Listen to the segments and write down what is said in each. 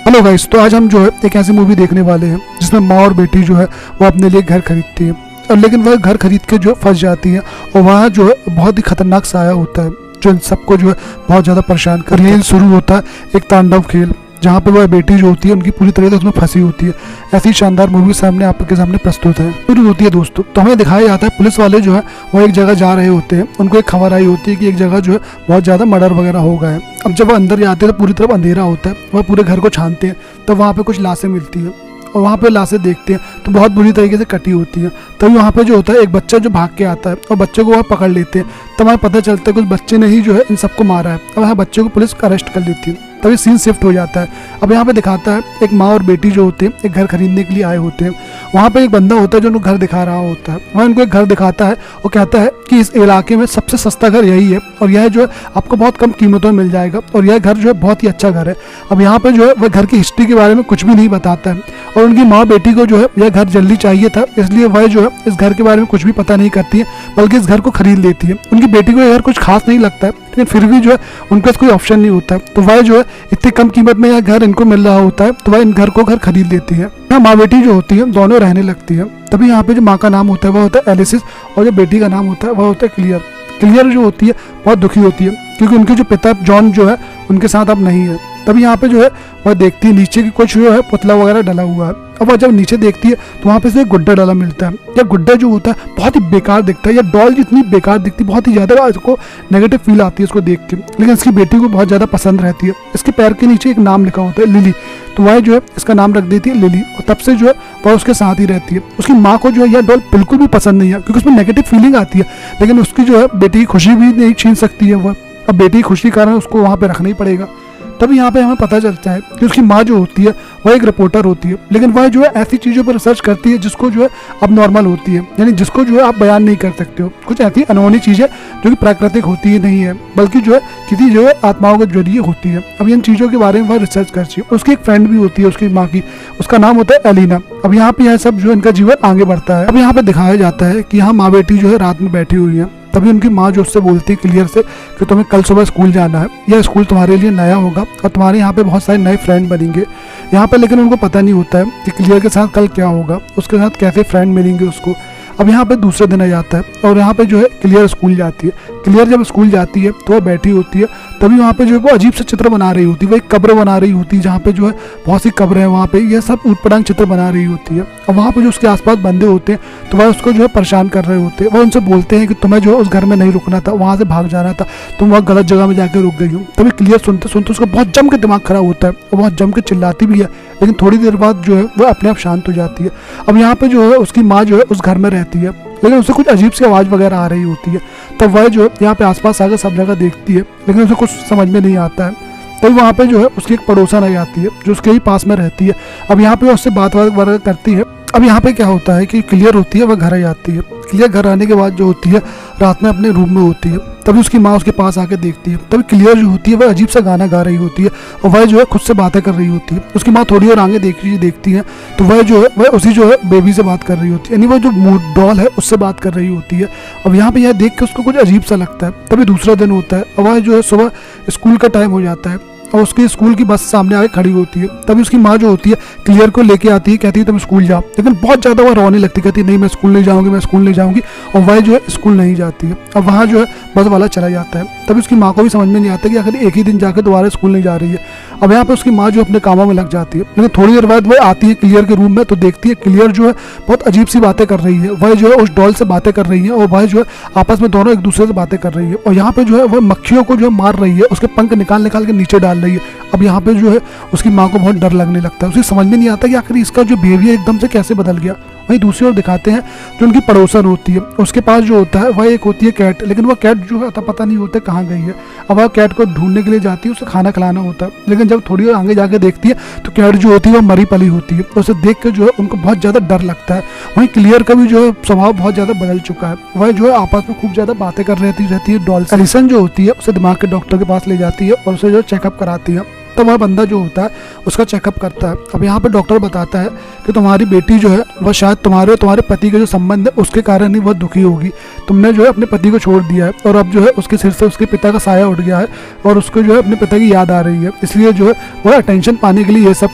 Hello guys, तो आज हम जो है एक ऐसी मूवी देखने वाले हैं जिसमें माँ और बेटी जो है वो अपने लिए घर खरीदती है और लेकिन वह घर खरीद के जो फंस जाती है और वहाँ जो है बहुत ही खतरनाक साया होता है जो इन सबको जो है बहुत ज़्यादा परेशान कर रही है। शुरू होता है एक तांडव खेल जहाँ पे वह बेटी जो होती है उनकी पूरी तरह से उसमें फंसी होती है। ऐसी शानदार मूवी सामने आपके सामने प्रस्तुत है। शुरू होती है दोस्तों, तो हमें दिखाया जाता है पुलिस वाले जो है वो एक जगह जा रहे होते हैं। उनको एक खबर आई होती है कि एक जगह जो है बहुत ज़्यादा मर्डर वगैरह हो गया है। अब जब वो अंदर जाते हैं तो पूरी तरफ अंधेरा होता है। वह पूरे घर को छानते हैं तो वहाँ पे कुछ लाशें मिलती हैं और वहाँ पे लाशें देखते हैं तो बहुत बुरी तरीके से कटी होती है। तभी वहाँ पे जो होता है एक बच्चा जो भाग के आता है और बच्चे को वह पकड़ लेते हैं। तब हमें पता चलता है कुछ बच्चे ने ही जो है इन सबको मारा है और वह बच्चे को पुलिस अरेस्ट कर लेती है। तभी सीन शिफ्ट हो जाता है। अब यहाँ पे दिखाता है एक माँ और बेटी जो होते हैं एक घर खरीदने के लिए आए होते हैं। वहाँ पे एक बंदा होता है जो उनको घर दिखा रहा होता है। वह उनको एक घर दिखाता है और कहता है कि इस इलाके में सबसे सस्ता घर यही है और यह जो है आपको बहुत कम कीमतों में मिल जाएगा और यह घर जो है बहुत ही अच्छा घर है। अब यहाँ पे जो है वह घर की हिस्ट्री के बारे में कुछ भी नहीं बताता है और उनकी माँ बेटी को जो है यह घर जल्दी चाहिए था, इसलिए वह जो है इस घर के बारे में कुछ भी पता नहीं करती है बल्कि इस घर को खरीद लेती है। उनकी बेटी को यह घर कुछ खास नहीं लगता है लेकिन फिर भी जो है उनके पास कोई ऑप्शन नहीं होता है, तो वह जो है इतनी कम कीमत में यह घर इनको मिल रहा होता है तो वह इन घर को घर खरीद लेती है। यहाँ माँ बेटी जो होती है दोनों रहने लगती है। तभी यहाँ पे जो माँ का नाम होता है वह होता है एलिसिस और जो बेटी का नाम होता है वह होता है क्लियर। क्लियर जो होती है बहुत दुखी होती है क्योंकि उनके जो पिता जॉन जो है उनके साथ अब नहीं है। तभी यहाँ पे जो है वह देखती है नीचे की कुछ जो है पुतला वगैरह डला हुआ है। अब वह जब नीचे देखती है तो वहाँ पे से एक गुड्डा डला मिलता है। यह गुड्डा जो होता है बहुत ही बेकार दिखता है। यह डॉल जितनी बेकार दिखती है, बहुत ही ज़्यादा इसको नेगेटिव फील आती है इसको देख के, लेकिन इसकी बेटी को बहुत ज़्यादा पसंद रहती है। इसके पैर के नीचे एक नाम लिखा होता है लिली, तो वह जो है इसका नाम रख देती है लिली और तब से जो है वह उसके साथ ही रहती है। उसकी माँ को जो है यह डॉल बिल्कुल भी पसंद नहीं है क्योंकि उसमें नेगेटिव फीलिंग आती है, लेकिन उसकी जो है बेटी की खुशी भी नहीं छीन सकती है वह। अब बेटी की खुशी के कारण उसको वहाँ पे रखना ही पड़ेगा। तभी यहाँ पे हमें पता चलता है कि उसकी माँ जो होती है वह एक रिपोर्टर होती है, लेकिन वह जो है ऐसी चीज़ों पर रिसर्च करती है जिसको जो है अब नॉर्मल होती है, यानी जिसको जो है आप बयान नहीं कर सकते हो। कुछ ऐसी अनहोनी चीज़ें जो कि प्राकृतिक होती है नहीं है बल्कि जो है किसी जो है आत्माओं के जरिए होती है। अब इन चीज़ों के बारे में वह रिसर्च करती है। उसकी एक फ्रेंड भी होती है उसकी माँ की, उसका नाम होता है एलिना। अब यहाँ पे यह सब जो इनका जीवन आगे बढ़ता है। अब यहाँ पे दिखाया जाता है कि यहाँ माँ बेटी जो है रात में बैठी हुई है। तभी उनकी माँ जो उससे बोलती है क्लियर से कि तुम्हें कल सुबह स्कूल जाना है, यह स्कूल तुम्हारे लिए नया होगा और तुम्हारे यहाँ पे बहुत सारे नए फ्रेंड बनेंगे यहाँ पे। लेकिन उनको पता नहीं होता है कि क्लियर के साथ कल क्या होगा, उसके साथ कैसे फ्रेंड मिलेंगे उसको। अब यहाँ पे दूसरे दिन आ जाता है और यहाँ पे जो है क्लियर स्कूल जाती है। क्लियर जब स्कूल जाती है तो वह बैठी होती है। तभी वहाँ पे जो है वो अजीब से चित्र बना रही होती है। वह एक कब्र बना रही होती है जहाँ पे जो है बहुत सी कब्र है, वहाँ पे यह सब ऊटपटांग चित्र बना रही होती है। और वहाँ पे जो उसके आसपास बंदे होते हैं तो वह उसको जो है परेशान कर रहे होते हैं। वह उनसे बोलते हैं कि तुम्हें जो है उस घर में नहीं रुकना था, वहाँ से भाग जाना था, तुम वहाँ गलत जगह में जाकर रुक गई हो। तभी क्लियर सुनते सुनते उसको बहुत जम के दिमाग खराब होता है और बहुत जम के चिल्लाती भी है, लेकिन थोड़ी देर बाद जो है वह अपने आप शांत हो जाती है। अब यहाँ पे जो है उसकी माँ जो है उस घर में रहती है, लेकिन उसे कुछ अजीब सी आवाज़ वगैरह आ रही होती है। तब वह जो यहाँ पे आसपास आकर सब जगह देखती है, लेकिन उसे कुछ समझ में नहीं आता है। तभी वहाँ पे जो है उसकी एक पड़ोसन आ जाती है जो उसके ही पास में रहती है। अब यहाँ पे उससे बात वगैरह करती है। अब यहाँ पे क्या होता है कि क्लियर होती है वह घर आ जाती है। क्लियर घर आने के बाद जो होती है रात में अपने रूम में होती है। तभी उसकी माँ उसके पास आके देखती है। तभी क्लियर जो होती है वह अजीब सा गाना गा रही होती है और वह जो है खुद से बातें कर रही होती है। उसकी माँ थोड़ी और आगे देखती है तो वह जो है वह उसी जो है बेबी से बात कर रही होती है, यानी वह जो डॉल है उससे बात कर रही होती है। अब यहाँ पे यह देख के उसको कुछ अजीब सा लगता है। तभी दूसरा दिन होता है और वह जो है सुबह स्कूल का टाइम हो जाता है और उसकी स्कूल की बस सामने आके खड़ी होती है। तभी उसकी माँ जो होती है क्लियर को लेके आती है, कहती है तुम स्कूल जाओ, लेकिन बहुत ज़्यादा वह रोने लगती, कहती है नहीं मैं स्कूल नहीं जाऊँगी, मैं स्कूल नहीं जाऊँगी, और वह जो है स्कूल नहीं जाती है। अब वहाँ जो है बस वाला चला जाता है। तभी उसकी माँ को भी समझ में नहीं आता कि आखिर एक ही दिन जाकर दोबारा स्कूल नहीं जा रही है। अब यहाँ पे उसकी माँ जो अपने कामों में लग जाती है, लेकिन थोड़ी देर बाद वह आती है क्लियर के रूम में तो देखती है क्लियर जो है बहुत अजीब सी बातें कर रही है। वह जो है उस डॉल से बातें कर रही है और वह जो है आपस में दोनों एक दूसरे से बातें कर रही है और यहाँ पे जो है वह मक्खियों को जो है मार रही है, उसके पंख निकाल के नीचे डाल रही है। अब यहाँ पे जो है उसकी माँ को बहुत डर लगने लगता है। उसे समझ में नहीं आता कि आखिर इसका जो बिहेवियर एकदम से कैसे बदल गया। वहीं दूसरी ओर दिखाते हैं जो उनकी पड़ोसन होती है, उसके पास जो होता है वह एक होती है कैट, लेकिन वह कैट जो है पता नहीं होता कहाँ गई है। अब वह कैट को ढूंढने के लिए जाती है, उसे खाना खिलाना होता है, लेकिन जब थोड़ी देर आगे जाके देखती है तो कैट जो होती है वह मरी पली होती है। उसे देख कर जो है उनको बहुत ज़्यादा डर लगता है। वहीं क्लियर का भी जो है स्वभाव बहुत ज़्यादा बदल चुका है। वह जो है आपस में खूब ज़्यादा बातें कर रहती है डॉल से। एलिसन जो होती है उसे दिमाग के डॉक्टर के पास ले जाती है और उसे जो चेकअप कराती है। तब वह बंदा जो होता है उसका चेकअप करता है। अब यहाँ पे डॉक्टर बताता है कि तुम्हारी बेटी जो है वह शायद तुम्हारे पति के जो संबंध है उसके कारण ही वह दुखी होगी। तुमने जो है अपने पति को छोड़ दिया है और अब जो है उसके सिर से उसके पिता का साया उठ गया है और उसको जो है अपने पिता की याद आ रही है, इसलिए जो है वह अटेंशन पाने के लिए ये सब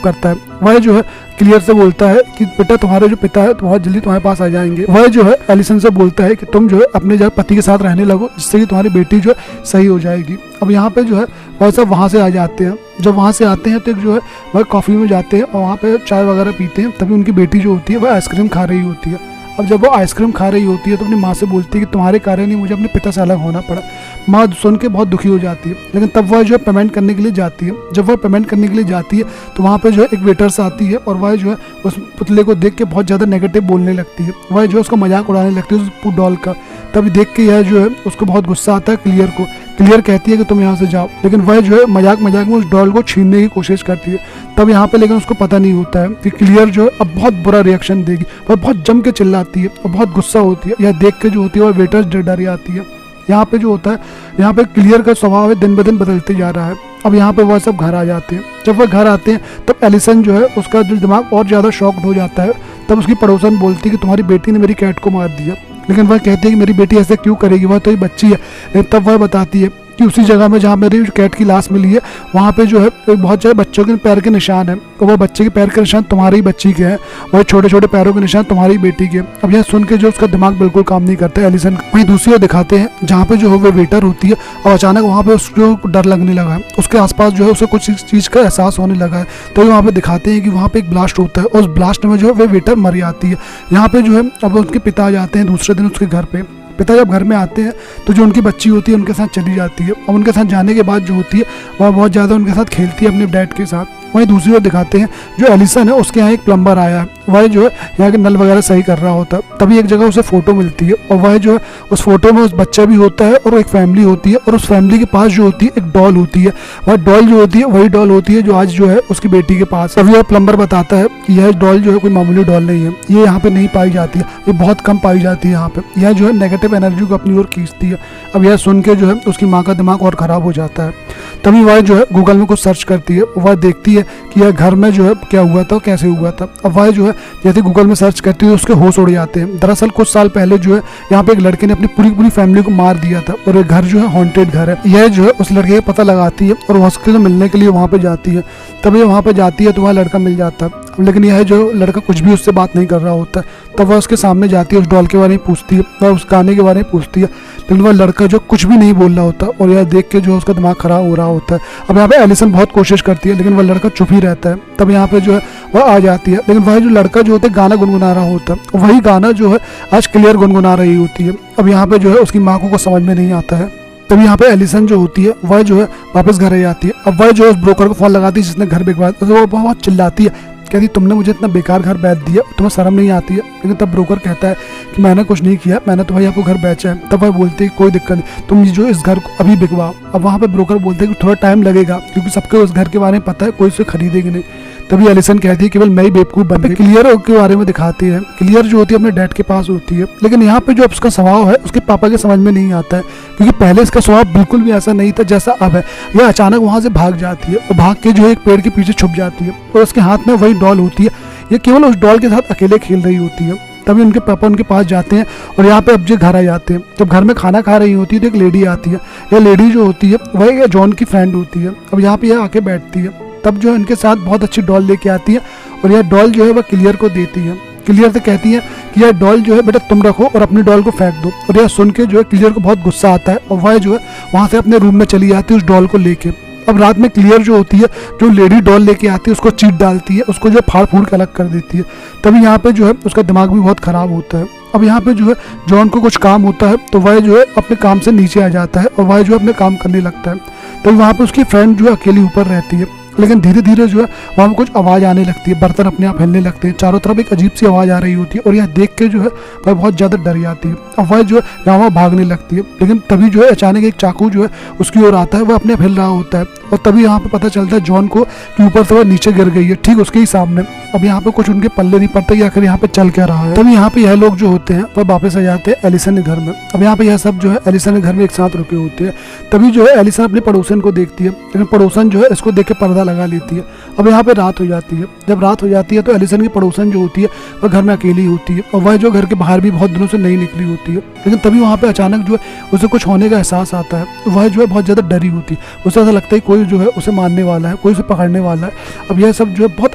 करता है। वह जो है क्लियर से बोलता है कि बेटा तुम्हारे जो पिता है बहुत जल्दी तुम्हारे पास आ जाएंगे। वह जो है एलिसन से बोलता है कि तुम जो है अपने जो पति के साथ रहने लगो, जिससे कि तुम्हारी बेटी जो है सही हो जाएगी। अब यहाँ पे जो है वह सब वहाँ से आ जाते हैं। जब वहाँ से आते हैं तो जो है वह कॉफ़ी में जाते हैं और वहाँ पे चाय वगैरह पीते हैं। तभी उनकी बेटी जो होती है वह आइसक्रीम खा रही होती है। अब जब वो आइसक्रीम खा रही होती है तो अपनी माँ से बोलती है कि तुम्हारे कारण ही मुझे अपने पिता से अलग होना पड़ा। माँ सुन के बहुत दुखी हो जाती है, लेकिन तब वह जो है पेमेंट करने के लिए जाती है। जब वह पेमेंट करने के लिए जाती है तो वहाँ पे जो है एक वेटर्स आती है और वह जो है उस पुतले को देख के बहुत ज़्यादा नेगेटिव बोलने लगती है। वह जो है उसका मजाक उड़ाने लगती है उस डॉल का। तभी देख के यह जो है उसको बहुत गुस्सा आता है क्लियर को। क्लियर कहती है कि तुम यहाँ से जाओ, लेकिन वह जो है मजाक में उस डॉल को छीनने की कोशिश करती है। तब यहाँ पे लेकिन उसको पता नहीं होता है कि क्लियर जो है अब बहुत बुरा रिएक्शन देगी। वह बहुत जम के चिल्लाती है और बहुत गुस्सा होती है। यह देख के जो होती है वह वेटर्स डर आती है। यहाँ पे जो होता है, यहाँ पे क्लियर का स्वभाव है दिन ब दिन बदलते जा रहा है। अब यहाँ पे वह सब घर आ जाते हैं। जब वह घर आते हैं तब एलिसन जो है उसका जो दिमाग और ज़्यादा शॉक्ड हो जाता है। तब उसकी पड़ोसन बोलती है कि तुम्हारी बेटी ने मेरी कैट को मार दिया, लेकिन वह कहती है कि मेरी बेटी ऐसे क्यों करेगी, वह तो एक बच्ची है। लेकिन तब वह बताती है कि उसी जगह में जहाँ मेरी कैट की लाश मिली है वहाँ पे जो है बहुत सारे बच्चों के पैर के निशान हैं और वह बच्चे के पैर के निशान तुम्हारी ही बच्ची के हैं, वह छोटे छोटे पैरों के निशान तुम्हारी बेटी के। अब यह सुन के जो उसका दिमाग बिल्कुल काम नहीं करता है एलिसन। वहीं दूसरी ओर दिखाते हैं जहाँ पे जो है वो वेटर होती है और अचानक वहाँ पे उसको डर लगने लगा है। उसके आसपास जो है उसे कुछ चीज़ का एहसास होने लगा है। तो वहाँ पे दिखाते हैं कि वहाँ पे एक ब्लास्ट होता है और उस ब्लास्ट में जो है वो वेटर मर जाती है। यहाँ पे जो है अब उसके पिता आ जाते हैं दूसरे दिन उसके घर पे। पिता जब घर में आते हैं तो जो उनकी बच्ची होती है उनके साथ चली जाती है और उनके साथ जाने के बाद जो होती है वह बहुत ज़्यादा उनके साथ खेलती है अपने डैड के साथ। वहीं दूसरी ओर दिखाते हैं जो एलिसन है उसके यहाँ एक प्लम्बर आया है। वह जो है यहाँ के नल वगैरह सही कर रहा होता है। तभी एक जगह उसे फ़ोटो मिलती है और वह जो है उस फोटो में उस बच्चा भी होता है और एक फैमिली होती है और उस फैमिली के पास जो होती है एक डॉल होती है। वह डॉल जो होती है वही डॉल होती है जो आज जो है उसकी बेटी के पास। तभी यह प्लम्बर बताता है कि यह डॉल जो है कोई मामूली डॉल नहीं है, ये यहाँ पे नहीं पाई जाती है, ये बहुत कम पाई जाती है यहाँ पे। यह जो है नेगेटिव एनर्जी को अपनी ओर खींचती है। अब यह सुन के जो है उसकी माँ का दिमाग और ख़राब हो जाता है। तभी वह जो है गूगल में कुछ सर्च करती है। वह देखती है कि यह घर में जो है क्या हुआ था, कैसे हुआ था। अब वह जो है जैसे गूगल में सर्च करती है उसके होश उड़ जाते हैं। दरअसल कुछ साल पहले जो है यहाँ पे एक लड़के ने अपनी पूरी फैमिली को मार दिया था और ये घर जो है हॉन्टेड घर है। यह जो है उस लड़के का पता लगाती है और उसके मिलने के लिए वहाँ पे जाती है। तब ये वहाँ पे जाती है तो वह लड़का मिल जाता है। लेकिन यह जो लड़का कुछ भी उससे बात नहीं कर रहा होता है। तब वह उसके सामने जाती है, उस डॉल के बारे में पूछती है, वह उस गाने के बारे में पूछती है, लेकिन वह लड़का जो कुछ भी नहीं बोल रहा होता और यह देख के जो उसका दिमाग खराब हो रहा होता है। अब यहाँ पे एलिसन बहुत कोशिश करती है लेकिन वह लड़का चुप ही रहता है। तब यहाँ पे जो है वह आ जाती है, लेकिन वह जो लड़का जो होता है गाना गुनगुना रहा होता है, वही गाना जो है आज क्लियर गुनगुना रही होती है। अब यहाँ पे जो है उसकी माँ को समझ में नहीं आता है। तभी यहाँ पे एलिसन जो होती है वह जो है वापस घर आ जाती है। अब वह जो है उस ब्रोकर को फोन लगाती है जिसने घर बिकवाया, तो वो बहुत चिल्लाती है, कहती तुमने मुझे इतना बेकार घर बेच दिया, तुम्हें शर्म नहीं आती है। लेकिन तब ब्रोकर कहता है कि मैंने कुछ नहीं किया, मैंने तो भाई आपको घर बेचा है। तब वह बोलती है कोई दिक्कत नहीं, तुम जो इस घर को अभी बिकवाओ। अब वहाँ पे ब्रोकर बोलते हैं कि थोड़ा टाइम लगेगा क्योंकि सबके उस घर के बारे में पता है, कोई उसे खरीदेगी नहीं। तभी एलिसन कहती है केवल मैं ही बेवकूफ़ बन गई। क्लियर के बारे में दिखाती है। क्लियर जो होती है अपने डैड के पास होती है, लेकिन यहाँ पे जो उसका स्वभाव है उसके पापा के समझ में नहीं आता है क्योंकि पहले इसका स्वभाव बिल्कुल भी ऐसा नहीं था जैसा अब है। यह अचानक वहाँ से भाग जाती है और भाग के जो है एक पेड़ के पीछे छुप जाती है और उसके हाथ में वही डॉल होती है। ये केवल उस डॉल के साथ अकेले खेल रही होती है। तभी उनके पापा उनके पास जाते हैं और यहाँ पे अब जो घर आ जाते हैं। जब घर में खाना खा रही होती है तो एक लेडी आती है। यह लेडी जो होती है वह जॉन की फ्रेंड होती है। अब यहाँ पे यह आके बैठती है। तब जो है इनके साथ बहुत अच्छी डॉल लेके आती है और यह डॉल जो है वह क्लियर को देती है। क्लियर से कहती है कि यह डॉल जो है बेटा तुम रखो और अपनी डॉल को फेंक दो। और यह सुन के जो है क्लियर को बहुत गुस्सा आता है और वह जो है वहाँ से अपने रूम में चली जाती है उस डॉल को लेके। अब रात में क्लियर जो होती है जो लेडी डॉल लेके आती है उसको चीट डालती है, उसको जो फाड़ फूड़ के अलग कर देती है। तभी यहाँ पे जो है उसका दिमाग भी बहुत ख़राब होता है। अब यहाँ पे जो है जॉन को कुछ काम होता है तो वह जो है अपने काम से नीचे आ जाता है और वह जो है अपने काम करने लगता है। तो वहाँ पे उसकी फ्रेंड जो है अकेली ऊपर रहती है, लेकिन धीरे धीरे जो है वहाँ पे कुछ आवाज़ आने लगती है, बर्तन अपने आप हिलने लगते हैं, चारों तरफ एक अजीब सी आवाज़ आ रही होती है और यह देख के जो है वह बहुत ज़्यादा डर जाती है। अब वह जो है यहाँ वहाँ भागने लगती है, लेकिन तभी जो है अचानक एक चाकू जो है उसकी ओर आता है, वह अपने आप हिल रहा होता है और तभी यहाँ पे पता चलता है जॉन को कि ऊपर से वह नीचे गिर गई है ठीक उसके ही सामने। अब यहाँ पे कुछ उनके पल्ले नहीं पड़ता कि आखिर यहाँ पे चल क्या रहा है। तभी यहाँ पे यह लोग जो होते हैं वह वापस आ जाते हैं एलिसन के घर में। अब यहाँ पे यह सब जो है एलिसन के घर में एक साथ रुके होते हैं। तभी जो है एलिसन अपने पड़ोसन को देखती है, लेकिन पड़ोसन जो है इसको देख के पर्दा लगा लेती है। अब यहाँ पे रात हो जाती है। जब रात हो जाती है तो एलिसन की पड़ोसन जो होती है वह घर में अकेली होती है और वह जो घर के बाहर भी बहुत दिनों से नहीं निकली होती है। लेकिन तभी वहाँ पे अचानक जो है उसे कुछ होने का एहसास आता है। तो वह जो है बहुत ज़्यादा डरी होती है। उसे ऐसा लगता है कोई जो है उसे मारने वाला है, कोई उसे पकड़ने वाला है। अब यह सब जो है बहुत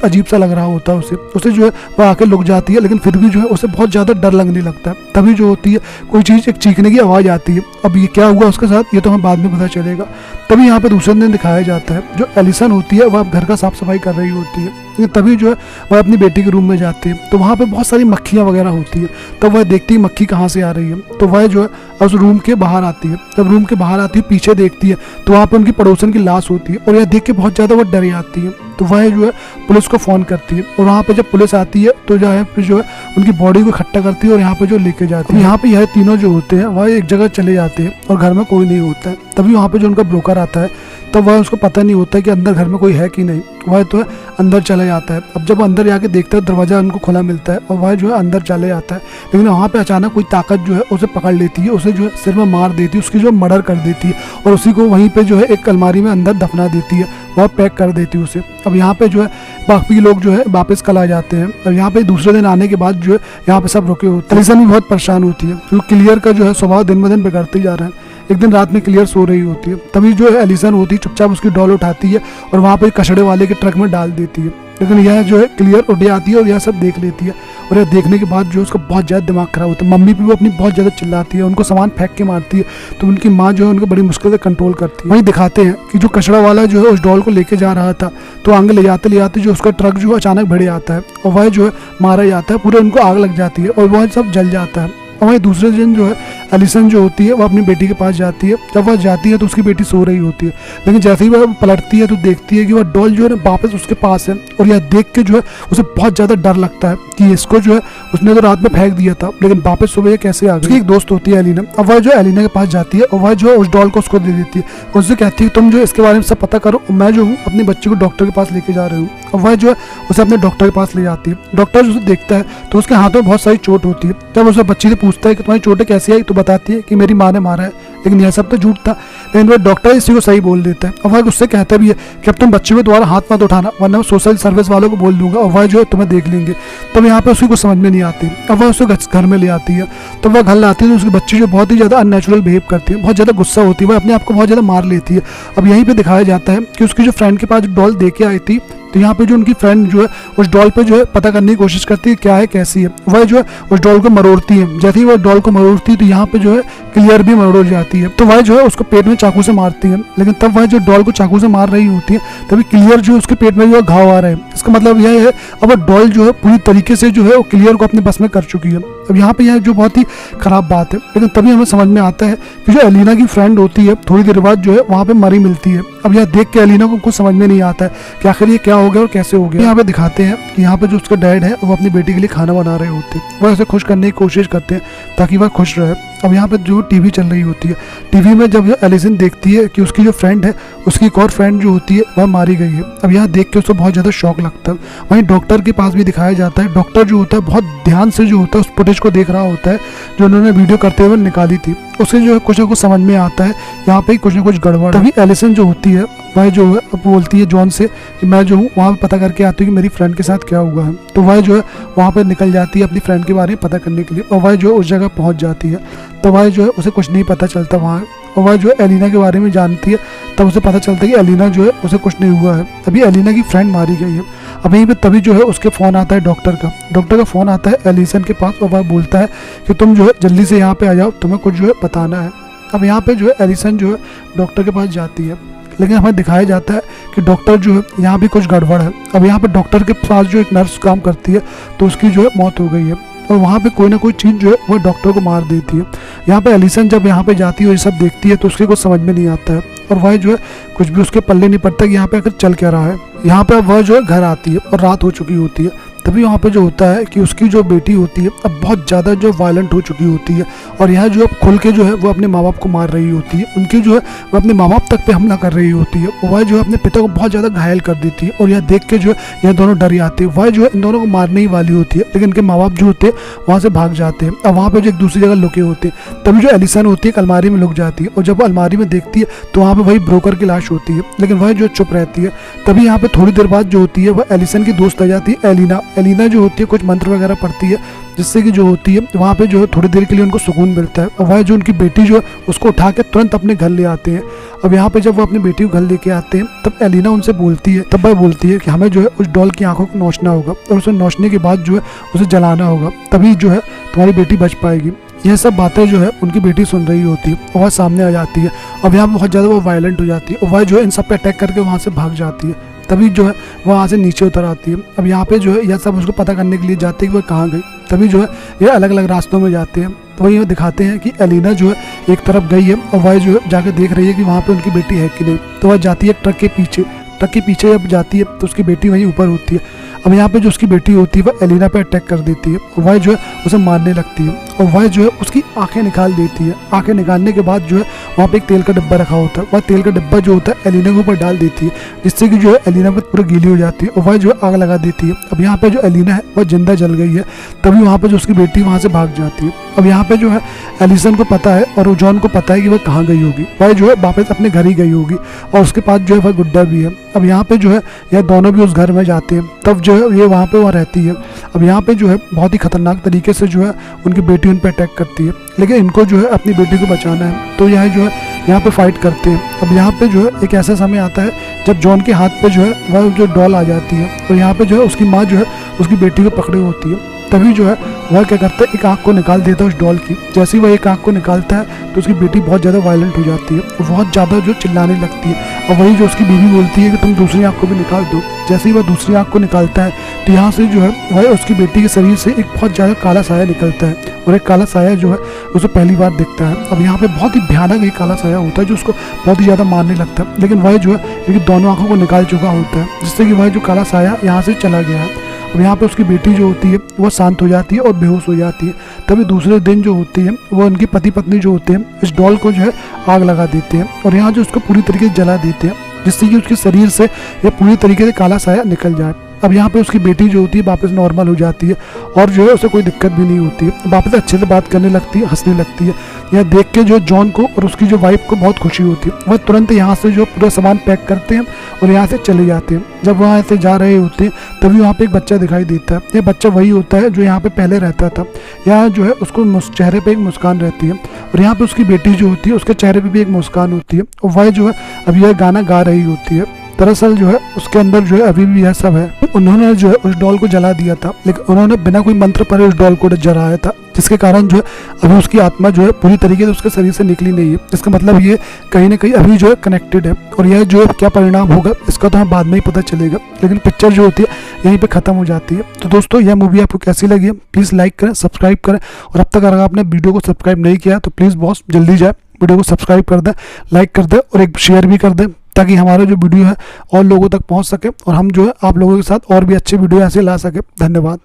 अजीब सा लग रहा होता है उसे जो है वह आके लुक जाती है, लेकिन फिर भी जो है उसे बहुत ज़्यादा डर लगने लगता है। तभी जो होती है कोई चीज़ एक चीखने की आवाज़ आती है। अब ये क्या हुआ उसके साथ ये तो हमें बाद में पता चलेगा। तभी यहाँ पे दूसरे दिन दिखाया जाता है जो एलिसन होती है वह घर का साफ सफाई कर रही होती है। लेकिन तभी जो है वह अपनी बेटी के रूम में जाती है तो वहाँ पे बहुत सारी मक्खियाँ वगैरह होती है। तब वह देखती है मक्खी कहाँ से आ रही है। तो वह जो है उस रूम के बाहर आती है। जब रूम के बाहर आती है पीछे देखती है तो वहाँ पे उनकी पड़ोसन की लाश होती है और यह देख के बहुत ज़्यादा वह डर जाती है। तो वह जो है पुलिस को फ़ोन करती है और वहाँ पे जब पुलिस आती है तो जो है फिर जो है उनकी बॉडी को इकट्ठा करती है और यहाँ पे जो लेके जाती है। यहाँ पे यह तीनों जो होते हैं वह एक जगह चले जाते हैं और घर में कोई नहीं होता है। तभी वहाँ पे जो उनका ब्रोकर आता है तब वह उसको पता नहीं होता है कि अंदर घर में कोई है कि नहीं। वह तो है अंदर चला जाता है। अब जब अंदर जाके देखता है दरवाज़ा उनको खुला मिलता है और वह जो है अंदर चले जाता है। लेकिन वहाँ पे अचानक कोई ताकत जो है उसे पकड़ लेती है, उसे जो है सिर में मार देती है, उसकी जो मर्डर कर देती है और उसी को वहीं पे जो है एक अलमारी में अंदर दफना देती है, वह पैक कर देती है उसे। अब यहाँ पे जो है बाकी लोग जो है वापस कल आ जाते हैं। अब यहाँ पे दूसरे दिन आने के बाद जो है यहाँ पे सब रुके होते हैं। एलिसन भी बहुत परेशान होती है क्योंकि क्लियर का जो है स्वभाव दिन ब दिन बिगड़ते जा रहा है। एक दिन रात में क्लियर सो रही होती है। तभी जो है एलिसन होती है चुपचाप उसकी डॉल उठाती है और वहाँ पे कचड़े वाले के ट्रक में डाल देती है। लेकिन यह जो है क्लियर उठ जाती है और यह सब देख लेती है और यह देखने के बाद जो उसका बहुत ज़्यादा दिमाग खराब होता है। मम्मी भी वो अपनी बहुत ज़्यादा चिल्लाती है, उनको सामान फेंक के मारती है। तो उनकी माँ जो है उनको बड़ी मुश्किल से कंट्रोल करती है। वहीं दिखाते हैं कि जो कचड़ा वाला जो है उस डॉल को लेके जा रहा था तो आगे ले जाते जो उसका ट्रक जो है अचानक भिड़ जाता है और वह जो है मारा जाता है। पूरे उनको आग लग जाती है और वह सब जल जाता है। और वहीं दूसरे दिन जो है एलिसन जो होती है वो अपनी बेटी के पास जाती है। जब वह जाती है तो उसकी बेटी सो रही होती है, लेकिन जैसे ही वह पलटती है तो देखती है कि वह डॉल जो है ना वापस उसके पास है और यह देख के जो है उसे बहुत ज़्यादा डर लगता है कि इसको जो है उसने तो रात में फेंक दिया था लेकिन वापस सुबह ये कैसे आ गई। उसकी एक दोस्त होती है एलिना। अब वह जो एलिना के पास जाती है और वह जो है उस डॉल को उसको दे देती है। उससे कहती है तुम जो इसके बारे में सब पता करो, मैं जो हूँ अपने बच्चे को डॉक्टर के पास लेके जा रही हूँ। और वह जो है उसे अपने डॉक्टर के पास ले जाती है। डॉक्टर उसे देखता है तो उसके हाथों में बहुत सारी चोट होती है। जब उसे बच्ची से पूछता है कि तुम्हारी चोटें कैसी आई तो बताती है कि मेरी माँ ने मारा है, लेकिन यह सब तो झूठ था। लेकिन वह डॉक्टर इसी को सही बोल देता है और वह उससे कहता भी है कि अब तुम बच्चे को दोबारा हाथ मत उठाना वरना मैं सोशल सर्विस वालों को बोल दूंगा और वह जो है तुम्हें देख लेंगे। तब यहाँ पे उसकी कुछ समझ में नहीं आती। अब वह उसे घर में ले आती है। तो वह घर लाती है तो उसकी बच्ची जो बहुत ही ज़्यादा अननेचुरल बिहेव करती है, बहुत ज़्यादा गुस्सा होती है, वह अपने आप को बहुत ज़्यादा मार लेती है। अब यहीं पर दिखाया जाता है कि उसकी जो फ्रेंड के पास डॉल दे के आई थी तो यहाँ पे जो उनकी फ्रेंड जो है उस डॉल पे जो है पता करने की कोशिश करती है क्या है कैसी है। वह जो है उस डॉल को मरोड़ती है। जैसे ही वह डॉल को मरोड़ती है तो यहाँ पे जो है क्लियर भी मरोड़ जाती है। तो वह जो है उसको पेट में चाकू से मारती है। लेकिन तब वह जो डॉल को चाकू से मार रही होती है तभी क्लियर जो है उसके पेट में जो है घाव आ रहे हैं। इसका मतलब यह है अब वह डॉल जो है पूरी तरीके से जो है वो क्लियर को अपने बस में कर चुकी है। अब यहाँ पे यह जो बहुत ही खराब बात है। लेकिन तभी हमें समझ में आता है कि जो एलिना की फ्रेंड होती है थोड़ी देर बाद जो है वहाँ पे मरी मिलती है। अब यह देख के एलिना को कुछ समझ में नहीं आता है कि आखिर ये क्या हो गया और कैसे हो गया। यहाँ पे दिखाते हैं कि यहाँ पे जो उसका डैड है वो अपनी बेटी के लिए खाना बना रहे होते हैं। वह उसे खुश करने की कोशिश करते हैं ताकि वह खुश रहे। अब यहाँ पे जो टीवी चल रही होती है, टीवी में जब एलिसन देखती है कि उसकी जो फ्रेंड है उसकी एक और फ्रेंड जो होती है वह मारी गई है। अब यहाँ देख के उसको बहुत ज़्यादा शौक लगता है। वहीं डॉक्टर के पास भी दिखाया जाता है। डॉक्टर जो होता है बहुत ध्यान से जो होता है उस फुटेज को देख रहा होता है जो उन्होंने वीडियो करते हुए निकाली थी। उसे जो है कुछ ना कुछ समझ में आता है यहाँ पे कुछ ना कुछ गड़बड़। तभी एलिसन जो होती है वह जो है बोलती है जॉन से कि मैं जो हूँ वहाँ पे पता करके आती हूँ कि मेरी फ्रेंड के साथ क्या हुआ है। तो वह जो है वहाँ पे निकल जाती है अपनी फ्रेंड के बारे में पता करने के लिए और वह जो है उस जगह पहुँच जाती है। तो वह जो है उसे कुछ नहीं पता चलता वहाँ और वह जो है एलिना के बारे में जानती है। तब उसे पता चलता है कि एलिना जो है उसे कुछ नहीं हुआ है, अभी एलिना की फ्रेंड मारी गई है। अब यहीं पे तभी जो है उसके फ़ोन आता है डॉक्टर का फ़ोन आता है एलिसन के पास और वह बोलता है कि तुम जो है जल्दी से यहाँ पे आ जाओ, तुम्हें कुछ जो है बताना है। अब यहाँ पे जो है एलिसन जो है डॉक्टर के पास जाती है। लेकिन हमें दिखाया जाता है कि डॉक्टर जो है यहाँ भी कुछ गड़बड़ है। अब यहाँ पे डॉक्टर के पास जो एक नर्स काम करती है तो उसकी जो है मौत हो गई है और वहाँ पे कोई ना कोई चीज़ जो है वह डॉक्टर को मार देती है। यहाँ पे एलिसन जब यहाँ पे जाती है और ये सब देखती है तो उसके कुछ समझ में नहीं आता है और वह जो है कुछ भी उसके पल्ले नहीं पड़ता कि यहाँ पे आकर चल क्या रहा है। यहाँ पे वह जो है घर आती है और रात हो चुकी होती है। तभी वहाँ पे जो होता है कि उसकी जो बेटी होती है अब बहुत ज़्यादा जो वायलेंट हो चुकी होती है और यहाँ जो अब खुल के जो है वो अपने माँ बाप को मार रही होती है, उनकी जो है वो अपने माँ बाप तक पे हमला कर रही होती है। वह जो है अपने पिता को बहुत ज़्यादा घायल कर देती है और यह देख के जो है यह दोनों डर जाते हैं। वह जो है इन दोनों को मारने ही वाली होती है, लेकिन इनके माँ बाप जो होते हैं वहाँ से भाग जाते हैं और वहाँ पे जो एक दूसरी जगह लुके होते हैं। तभी जो एलिसन होती है एक अलमारी में लुक जाती है और जब वो अलमारी में देखती है तो वहाँ पे वही ब्रोकर की लाश होती है, लेकिन वह जो चुप रहती है। तभी यहाँ पे थोड़ी देर बाद जो होती है वह एलिसन की दोस्त आ जाती है एलिना। एलिना जो होती है कुछ मंत्र वगैरह पढ़ती है जिससे कि जो होती है वहाँ पे जो है थोड़ी देर के लिए उनको सुकून मिलता है और वह जो उनकी बेटी जो है उसको उठा के तुरंत अपने घर ले आते हैं। अब यहाँ पे जब वो अपनी बेटी को घर लेके आते हैं तब एलिना उनसे बोलती है, तब वह बोलती है कि हमें जो है उस डॉल की आंखों को नोचना होगा और उसे नोचने के बाद जो है उसे जलाना होगा, तभी जो है तुम्हारी बेटी बच पाएगी। यह सब बातें जो है उनकी बेटी सुन रही होती है और वह सामने आ जाती है। अब यहाँ बहुत ज़्यादा वो वायलेंट हो जाती है और वह जो है इन सब पे अटैक करके वहाँ से भाग जाती है। तभी जो है वो वहाँ से नीचे उतर आती है। अब यहाँ पे जो है यह सब उसको पता करने के लिए जाते हैं कि वह कहाँ गई। तभी जो है ये अलग अलग रास्तों में जाते हैं तो वही दिखाते हैं कि एलिना जो है एक तरफ गई है और वह जो है जाके देख रही है कि वहाँ पे उनकी बेटी है कि नहीं। तो वह जाती है ट्रक के पीछे जब जाती है तो उसकी बेटी वहीं ऊपर होती है। अब यहाँ पे जो उसकी बेटी होती है वह एलिना पे अटैक कर देती है और वह जो है उसे मारने लगती है और वह जो है उसकी आंखें निकाल देती है। आंखें निकालने के बाद जो है वहाँ पे एक तेल का डिब्बा रखा होता है, वह तेल का डिब्बा जो होता है एलिना के ऊपर डाल देती है जिससे कि जो है एलिना पर पूरा गीली हो जाती है और वह जो है आग लगा देती है। अब यहाँ पे जो एलिना है वह जिंदा जल गई है। तभी वहाँ पे जो उसकी बेटी वहाँ से भाग जाती है। अब यहाँ पे जो है एलिसन को पता है और जॉन को पता है कि वह कहाँ गई होगी, वह जो है वापस अपने घर ही गई होगी और उसके पास जो है वह गुड्डा भी है। अब यहाँ पे जो है यह दोनों भी उस घर में जाते हैं, तब जो है ये वहाँ पे वह रहती है। अब यहाँ पे जो है बहुत ही खतरनाक तरीके से जो है उनकी बेटी उन पर अटैक करती है, लेकिन इनको जो है अपनी बेटी को बचाना है तो यह जो है यहाँ पे फाइट करते हैं। अब यहाँ पे जो है एक ऐसा समय आता है जब जॉन के हाथ पे जो है वह जो डॉल आ जाती है और यहाँ पे जो है उसकी माँ जो है उसकी बेटी को पकड़े होती है। तभी जो है वह क्या करता है एक आँख को निकाल देता है उस डॉल की। जैसे ही वह एक आँख को निकालता है तो उसकी बेटी बहुत ज़्यादा वायलेंट हो जाती है और बहुत ज़्यादा जो चिल्लाने लगती है और वही जो उसकी बीवी बोलती है कि तुम दूसरी आँख को भी निकाल दो। जैसे ही वह दूसरी आँख को निकालता है तो यहाँ से जो है वह उसकी बेटी के शरीर से एक बहुत ज़्यादा काला साया निकलता है और एक काला साया जो है उसे पहली बार दिखता है। अब यहाँ पे बहुत ही भयानक एक काला साया होता है जो उसको बहुत ही ज़्यादा मारने लगता है, लेकिन वह जो है लेकिन दोनों आँखों को निकाल चुका होता है जिससे कि वह जो काला साया यहाँ से चला गया है। अब यहाँ पे उसकी बेटी जो होती है वो शांत हो जाती है और बेहोश हो जाती है। तभी दूसरे दिन जो होती है वो उनकी पति पत्नी जो होते हैं इस डॉल को जो है आग लगा देते हैं और यहाँ जो उसको पूरी तरीके से जला देते हैं जिससे कि उसके शरीर से ये पूरी तरीके से काला साया निकल जाए। अब यहाँ पे उसकी बेटी जो होती है वापस नॉर्मल हो जाती है और जो है उसे कोई दिक्कत भी नहीं होती है, वापस अच्छे से बात करने लगती है, हंसने लगती है। यह देख के जो जॉन को और उसकी जो वाइफ को बहुत खुशी होती है। वह तुरंत यहाँ से जो पूरा सामान पैक करते हैं और यहाँ से चले जाते हैं। जब वहाँ से जा रहे होते हैं तभी वहाँ पे एक बच्चा दिखाई देता है। यह बच्चा वही होता है जो यहाँ पे पहले रहता था। यहाँ जो है उसको चेहरे पे एक मुस्कान रहती है और यहाँ पे उसकी बेटी जो होती है उसके चेहरे पे भी एक मुस्कान होती है और वह जो है अब यह गाना गा रही होती है। दरअसल जो है उसके अंदर जो है अभी भी यह सब है। उन्होंने जो है उस डॉल को जला दिया था, लेकिन उन्होंने बिना कोई मंत्र पढ़े उस डॉल को जलाया था, जिसके कारण जो है अभी उसकी आत्मा जो है पूरी तरीके से उसके शरीर से निकली नहीं है। इसका मतलब ये कहीं ना कहीं अभी जो है कनेक्टेड है और यह जो है क्या परिणाम होगा इसका तो हमें बाद में ही पता चलेगा, लेकिन पिक्चर जो होती है यहीं पे खत्म हो जाती है। तो दोस्तों यह मूवी आपको कैसी लगी है प्लीज़ लाइक करें, सब्सक्राइब करें और अब तक अगर आपने वीडियो को सब्सक्राइब नहीं किया तो प्लीज़ बहुत जल्दी जाए वीडियो को सब्सक्राइब कर दें, लाइक कर दें और एक शेयर भी कर दें ताकि हमारा जो वीडियो है और लोगों तक पहुंच सके और हम जो है आप लोगों के साथ और भी अच्छे वीडियो ऐसे ला सके। धन्यवाद।